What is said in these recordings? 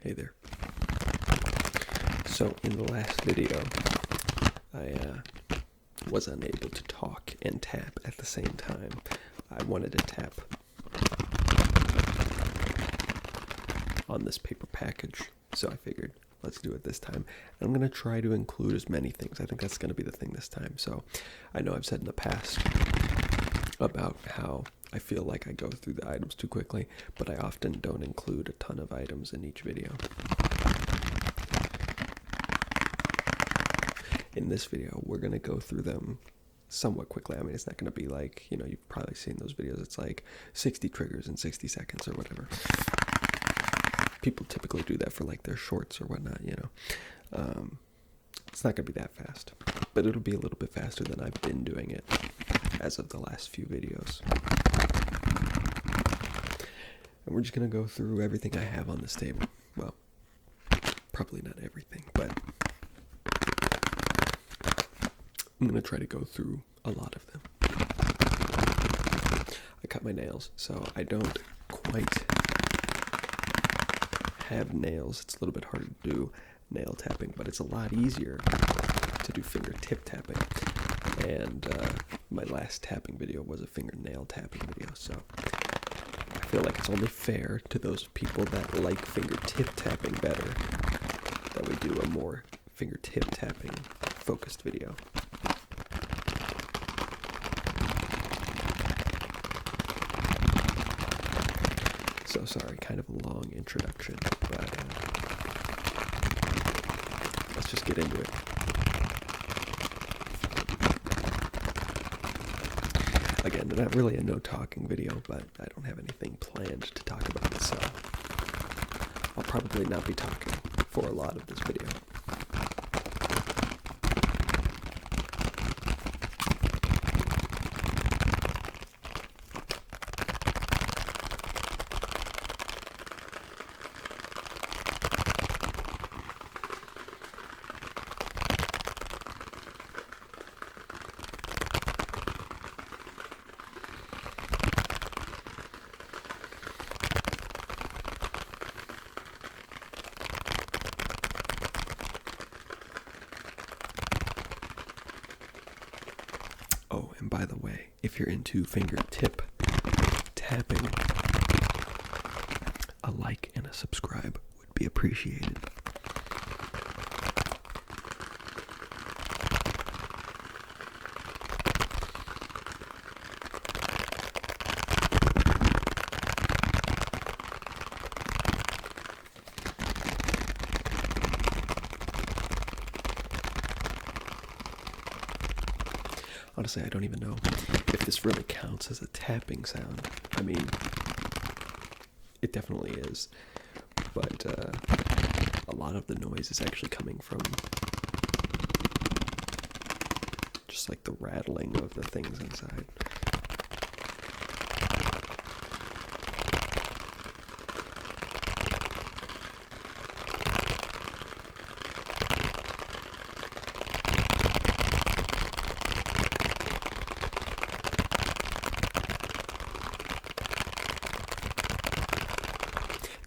Hey there. So in the last video, I was unable to talk and tap at the same time. I wanted to tap on this paper package, so I figured let's do it this time. And I'm going to try to include as many things. I think that's going to be the thing this time. So I know I've said in the past about how I feel like I go through the items too quickly, but I often don't include a ton of items in each video. In this video, we're going to go through them somewhat quickly. I mean, it's not going to be like, you've probably seen those videos. It's like 60 triggers in 60 seconds or whatever. People typically do that for like their shorts or whatnot, It's not going to be that fast, but it'll be a little bit faster than I've been doing it as of the last few videos. And we're just going to go through everything I have on this table. Well, probably not everything, but I'm going to try to go through a lot of them. I cut my nails, so I don't quite have nails. It's a little bit harder to do nail tapping, but it's a lot easier to do fingertip tapping. And my last tapping video was a fingernail tapping video, so I feel like it's only fair to those people that like fingertip tapping better that we do a more fingertip tapping focused video. So sorry, kind of a long introduction, but let's just get into it. Again, not really a no talking video, but I don't have anything planned to talk about, so I'll probably not be talking for a lot of this video. Oh, and by the way, if you're into fingertip tapping, a like and a subscribe would be appreciated. Honestly, I don't even know if this really counts as a tapping sound. I mean, it definitely is, but a lot of the noise is actually coming from just like the rattling of the things inside.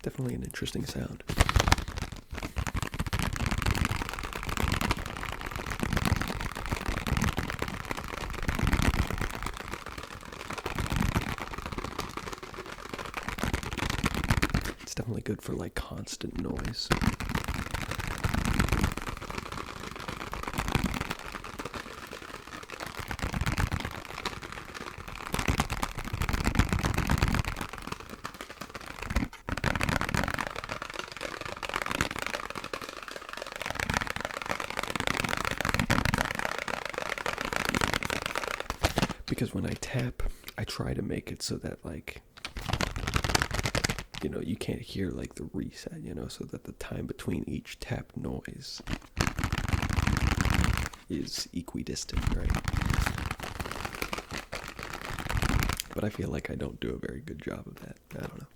Definitely an interesting sound. It's definitely good for like constant noise. Because when I tap, I try to make it so that like, you can't hear like the reset, so that the time between each tap noise is equidistant, right? But I feel like I don't do a very good job of that. I don't know.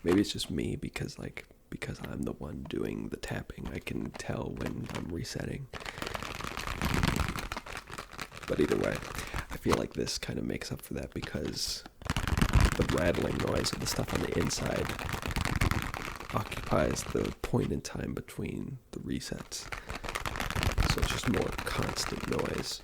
Maybe it's just me because I'm the one doing the tapping. I can tell when I'm resetting. But either way, I feel like this kind of makes up for that because the rattling noise of the stuff on the inside occupies the point in time between the resets. So it's just more constant noise.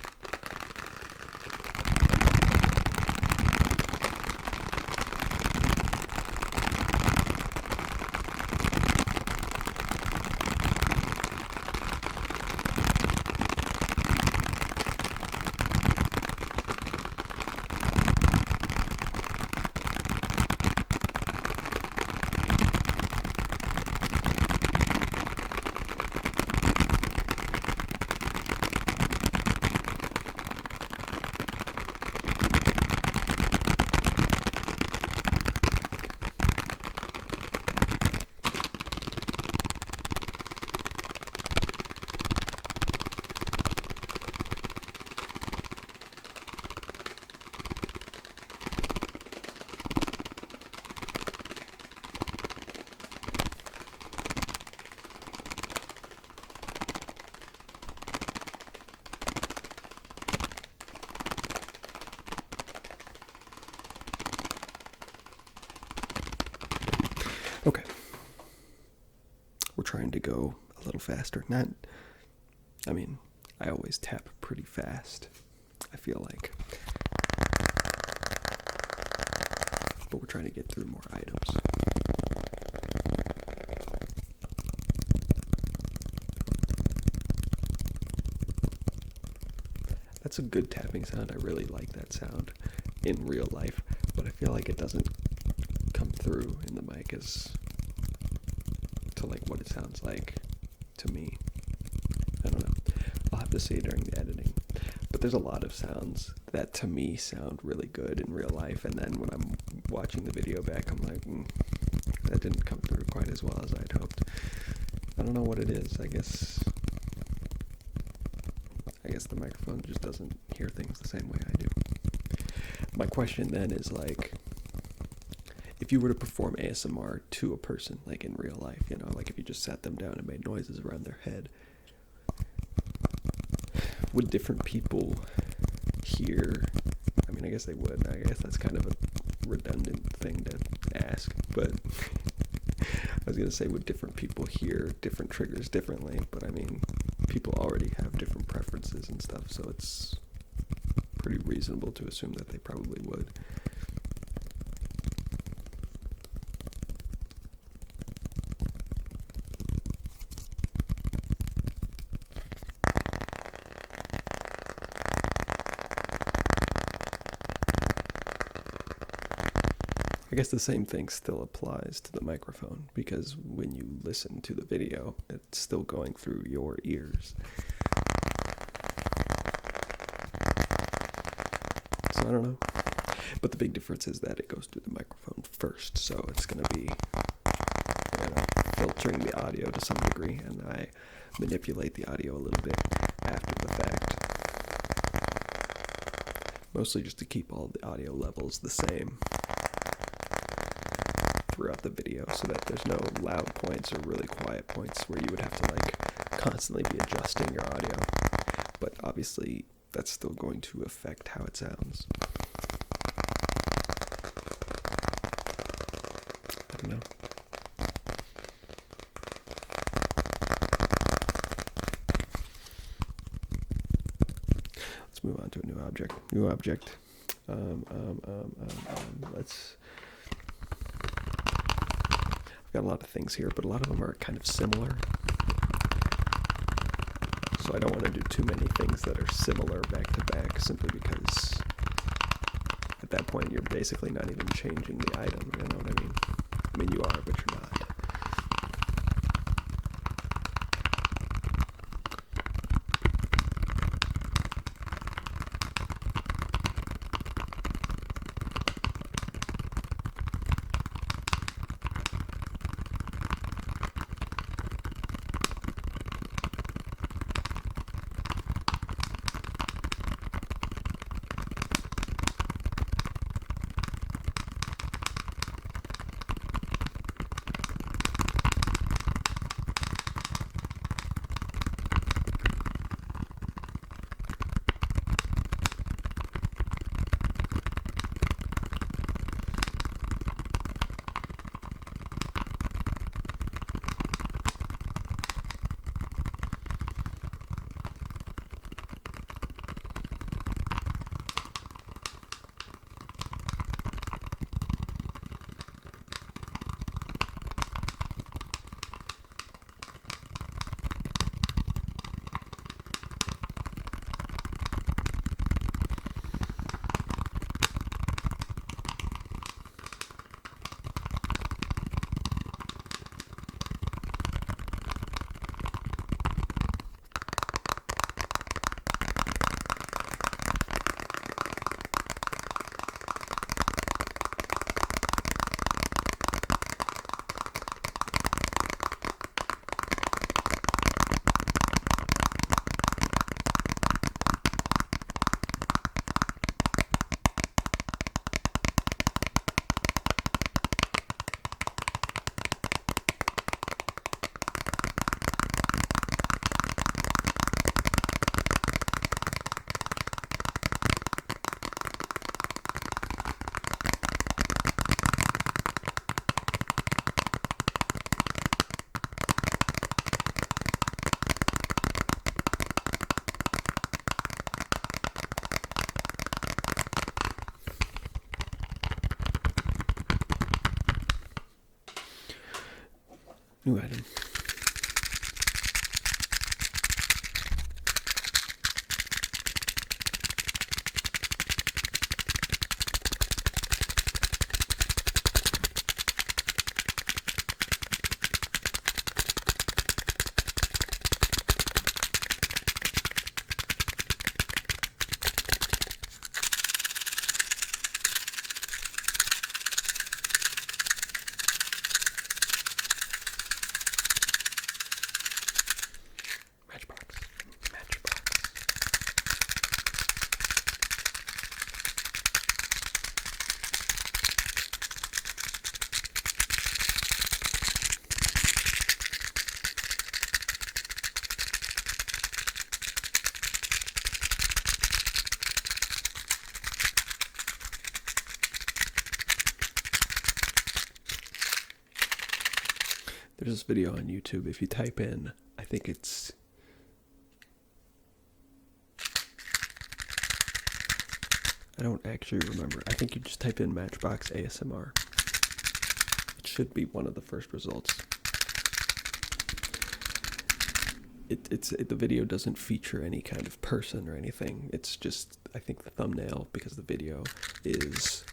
Okay. We're trying to go a little faster. I always tap pretty fast, I feel like. But we're trying to get through more items. That's a good tapping sound. I really like that sound in real life, but I feel like it doesn't come through in the mic as to like what it sounds like to me. I don't know. I'll have to see during the editing. But there's a lot of sounds that to me sound really good in real life, and then when I'm watching the video back, I'm like, that didn't come through quite as well as I'd hoped. I don't know what it is. I guess the microphone just doesn't hear things the same way I do. My question then is like, if you were to perform ASMR to a person, like in real life, like if you just sat them down and made noises around their head, would different people hear? I guess they would. I guess that's kind of a redundant thing to ask, but I was going to say, would different people hear different triggers differently? But people already have different preferences and stuff, so it's pretty reasonable to assume that they probably would. I guess the same thing still applies to the microphone, because when you listen to the video, it's still going through your ears. So I don't know. But the big difference is that it goes through the microphone first, so it's going to be filtering the audio to some degree, and I manipulate the audio a little bit after the fact. Mostly just to keep all the audio levels the same throughout the video, so that there's no loud points or really quiet points where you would have to constantly be adjusting your audio. But obviously that's still going to affect how it sounds. I don't know. Let's move on to a new object. Let's. I've got a lot of things here, but a lot of them are kind of similar. So I don't want to do too many things that are similar back to back, simply because at that point you're basically not even changing the item, you know what I mean? You are, but you're not. New item. There's this video on YouTube. If you type in, I think it's I don't actually remember. I think you just type in Matchbox ASMR. It should be one of the first results. The video doesn't feature any kind of person or anything. It's just, I think, the thumbnail, because the video is,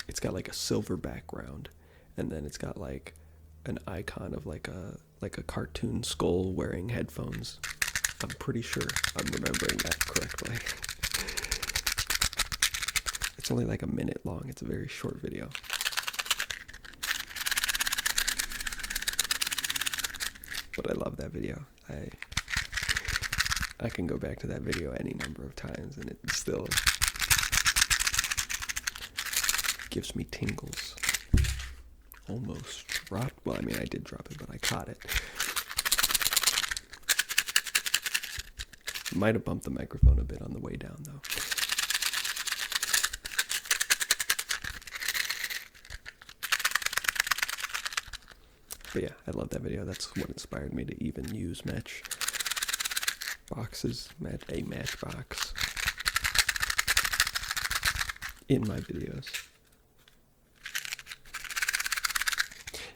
it's got like a silver background, and then it's got like an icon of like a cartoon skull wearing headphones. I'm pretty sure I'm remembering that correctly. It's only like a minute long. It's a very short video. But I love that video. I can go back to that video any number of times and it still gives me tingles. Almost dropped. Well, I mean, I did drop it, but I caught it. Might have bumped the microphone a bit on the way down, though. But yeah, I love that video. That's what inspired me to even use a matchbox in my videos.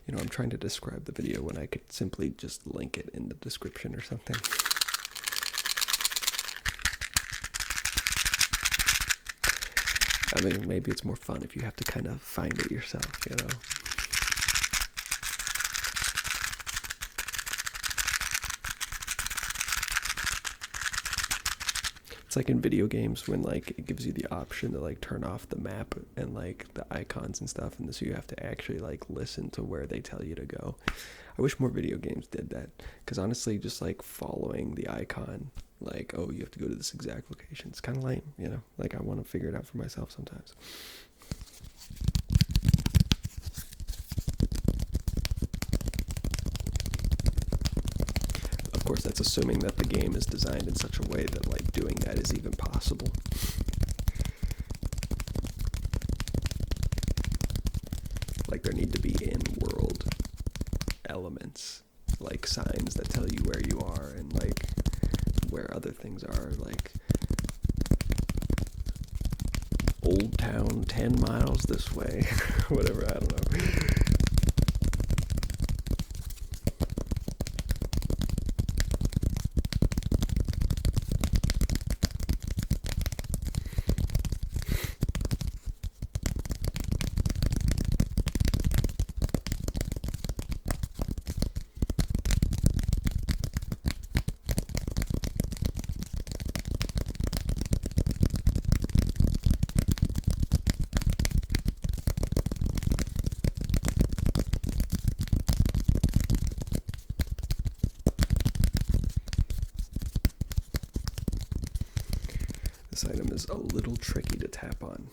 You know, I'm trying to describe the video when I could simply just link it in the description or something. I mean, maybe it's more fun if you have to kind of find it yourself, you know? It's like in video games when like it gives you the option to like turn off the map and like the icons and stuff, and so you have to actually like listen to where they tell you to go. I wish more video games did that, because honestly, just like following the icon, like, oh, you have to go to this exact location, it's kind of lame, you know? Like, I want to figure it out for myself sometimes. Of course, that's assuming that the game is designed in such a way that like doing that is even possible. Like, there need to be in-world elements, like signs that tell you where you are and like where other things are, like Old Town 10 miles this way, whatever, I don't know. This item is a little tricky to tap on.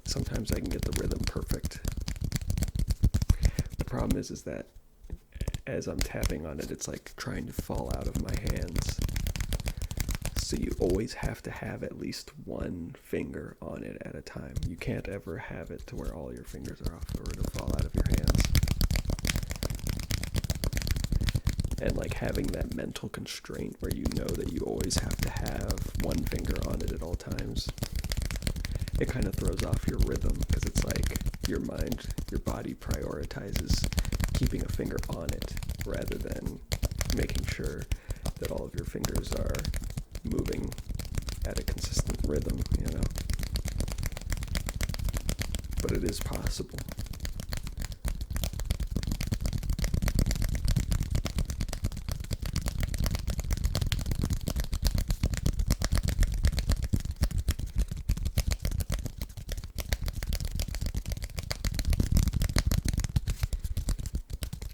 Sometimes I can get the rhythm perfect. The problem is that as I'm tapping on it, it's like trying to fall out of my hands. So you always have to have at least one finger on it at a time. You can't ever have it to where all your fingers are off or it'll fall out of your hands. And like having that mental constraint where you know that you always have to have one finger on it at all times, it kind of throws off your rhythm, because it's like your body prioritizes keeping a finger on it rather than making sure that all of your fingers are moving at a consistent rhythm, you know. But it is possible.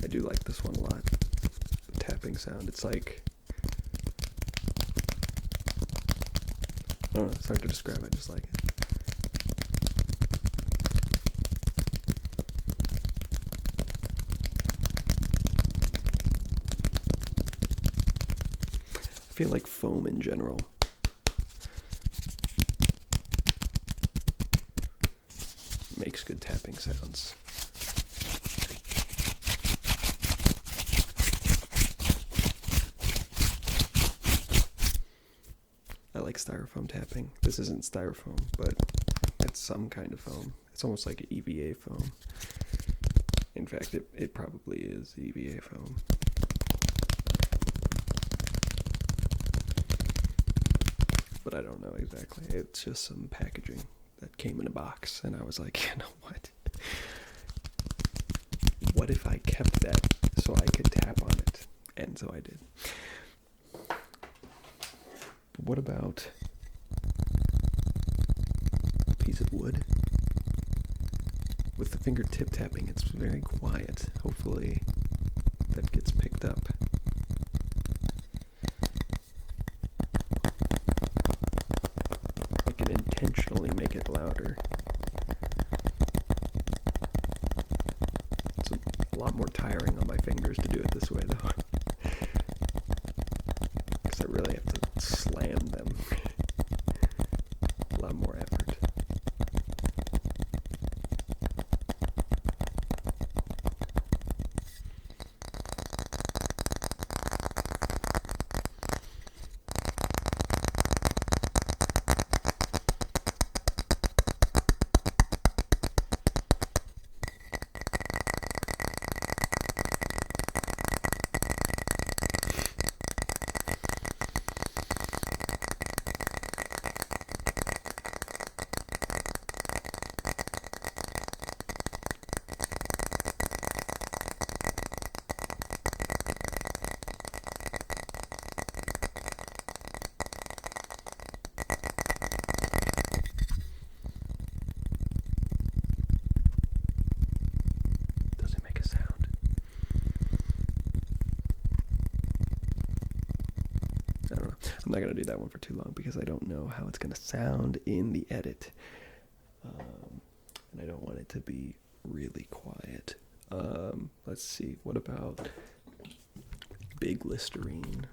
I do like this one a lot. The tapping sound. It's like, I don't know, it's hard to describe. I just like it. I feel like foam in general makes good tapping sounds. I like styrofoam tapping. This isn't styrofoam, but it's some kind of foam. It's almost like an EVA foam. In fact, it probably is EVA foam. But I don't know exactly. It's just some packaging that came in a box, and I was like, you know what? What if I kept that so I could tap on it? And so I did. But what about a piece of wood? With the fingertip tapping, it's very quiet. Hopefully that gets picked up. I can intentionally make it louder. It's a lot more tiring on my fingers to do it this way, though. Because I really have to slam them. A lot more effort. I'm not going to do that one for too long because I don't know how it's going to sound in the edit. And I don't want it to be really quiet. Let's see. What about Big Listerine?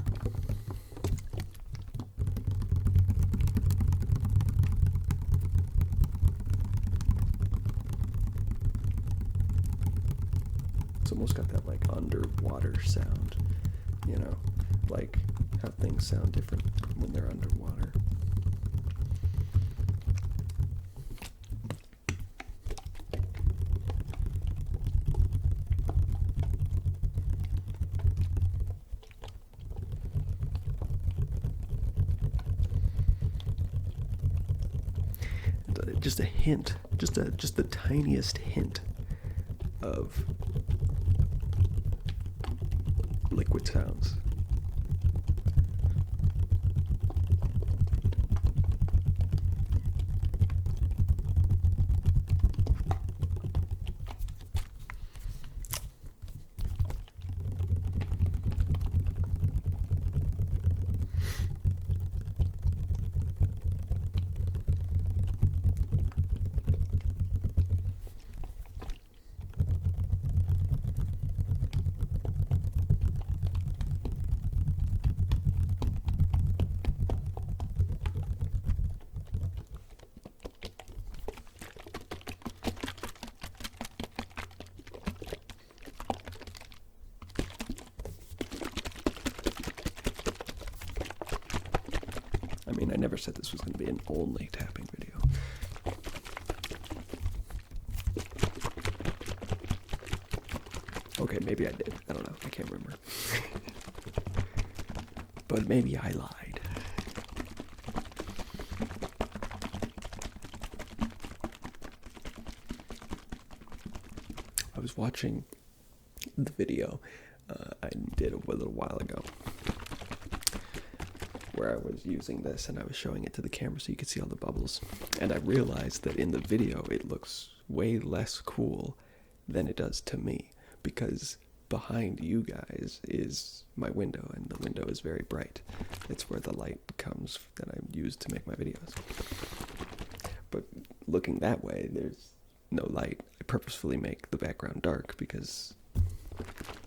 It's almost got that like underwater sound, you know, like how things sound different when they're underwater. Just a hint, just the tiniest hint of liquid sounds. I mean, I never said this was going to be an only tapping video. Okay, maybe I did. I don't know. I can't remember. But maybe I lied. I was watching the video I did a little while ago where I was using this and I was showing it to the camera so you could see all the bubbles. And I realized that in the video it looks way less cool than it does to me, because behind you guys is my window, and the window is very bright. It's where the light comes that I use to make my videos. But looking that way, there's no light. I purposefully make the background dark because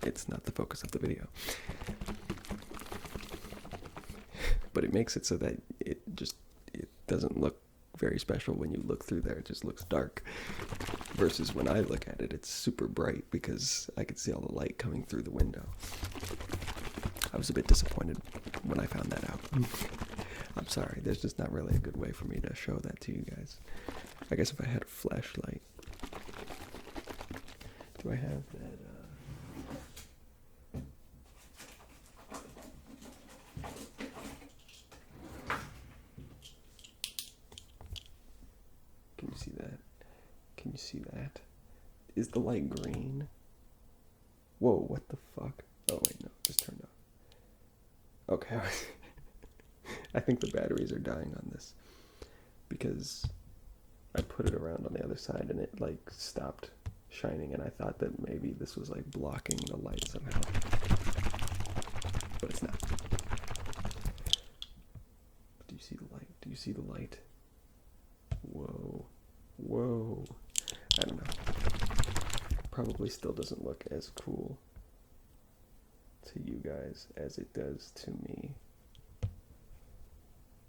it's not the focus of the video. But it makes it so that it doesn't look very special when you look through there. It just looks dark. Versus when I look at it, it's super bright because I can see all the light coming through the window. I was a bit disappointed when I found that out. I'm sorry, there's just not really a good way for me to show that to you guys. I guess if I had a flashlight. Do I have that? Can you see that? Can you see that? Is the light green? Whoa, what the fuck? Oh wait, no, it just turned off. Okay, I think the batteries are dying on this because I put it around on the other side and it like stopped shining, and I thought that maybe this was like blocking the light somehow, but it's not. Do you see the light? Do you see the light? Whoa, whoa. I don't know. Probably still doesn't look as cool to you guys as it does to me.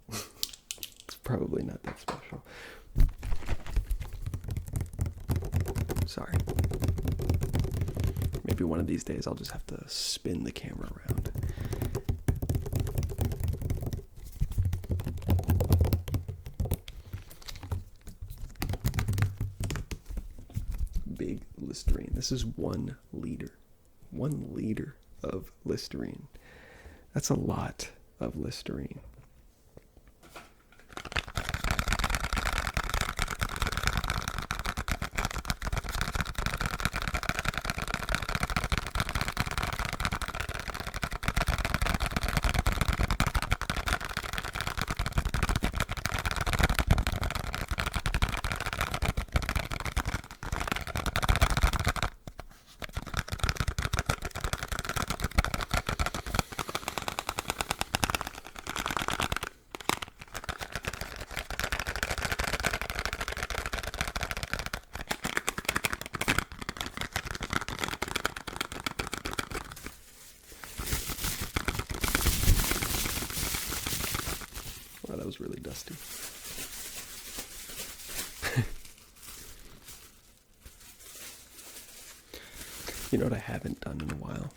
It's probably not that special. Sorry. Maybe one of these days I'll just have to spin the camera around. Big Listerine. This is 1 liter. 1 liter of Listerine. That's a lot of Listerine. Wow, that was really dusty. You know what I haven't done in a while?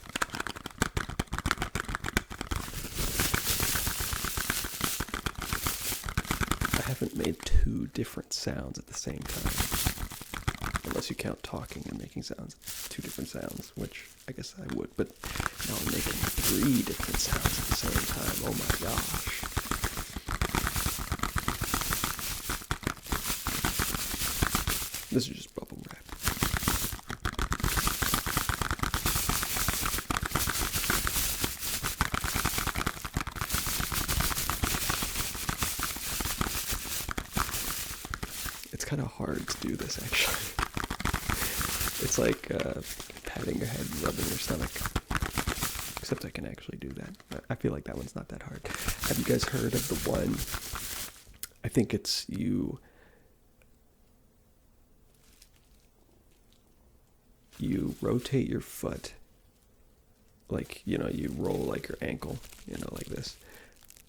I haven't made 2 different sounds at the same time. Unless you count talking and making sounds. 2 different sounds, which I guess I would, but now I'm making 3 different sounds at the same time. Oh my gosh. This is just bubble wrap. It's kind of hard to do this, actually. It's like patting your head, rubbing your stomach. Except I can actually do that. I feel like that one's not that hard. Have you guys heard of the one? I think it's you rotate your foot, like, you know, you roll like your ankle, you know, like this.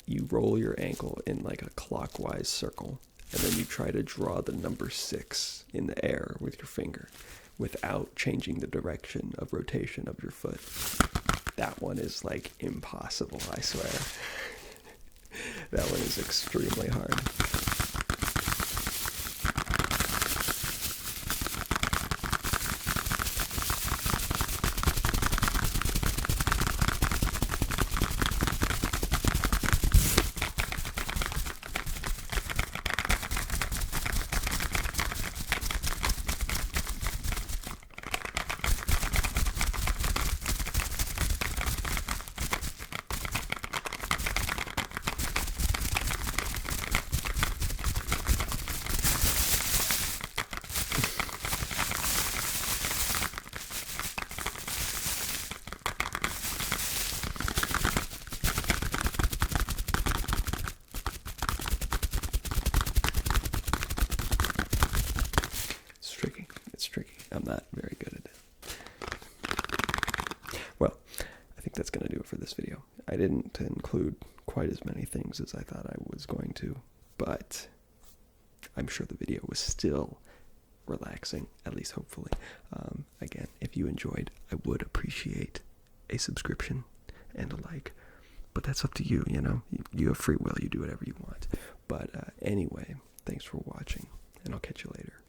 You roll your ankle in like a clockwise circle, and then you try to draw the number 6 in the air with your finger without changing the direction of rotation of your foot. That one is like impossible, I swear. That one is extremely hard. not very good at it. Well, I think that's going to do it for this video. I didn't include quite as many things as I thought I was going to, but I'm sure the video was still relaxing, at least hopefully. Again, if you enjoyed, I would appreciate a subscription and a like, but that's up to you, you know? You have free will, you do whatever you want. But anyway, thanks for watching, and I'll catch you later.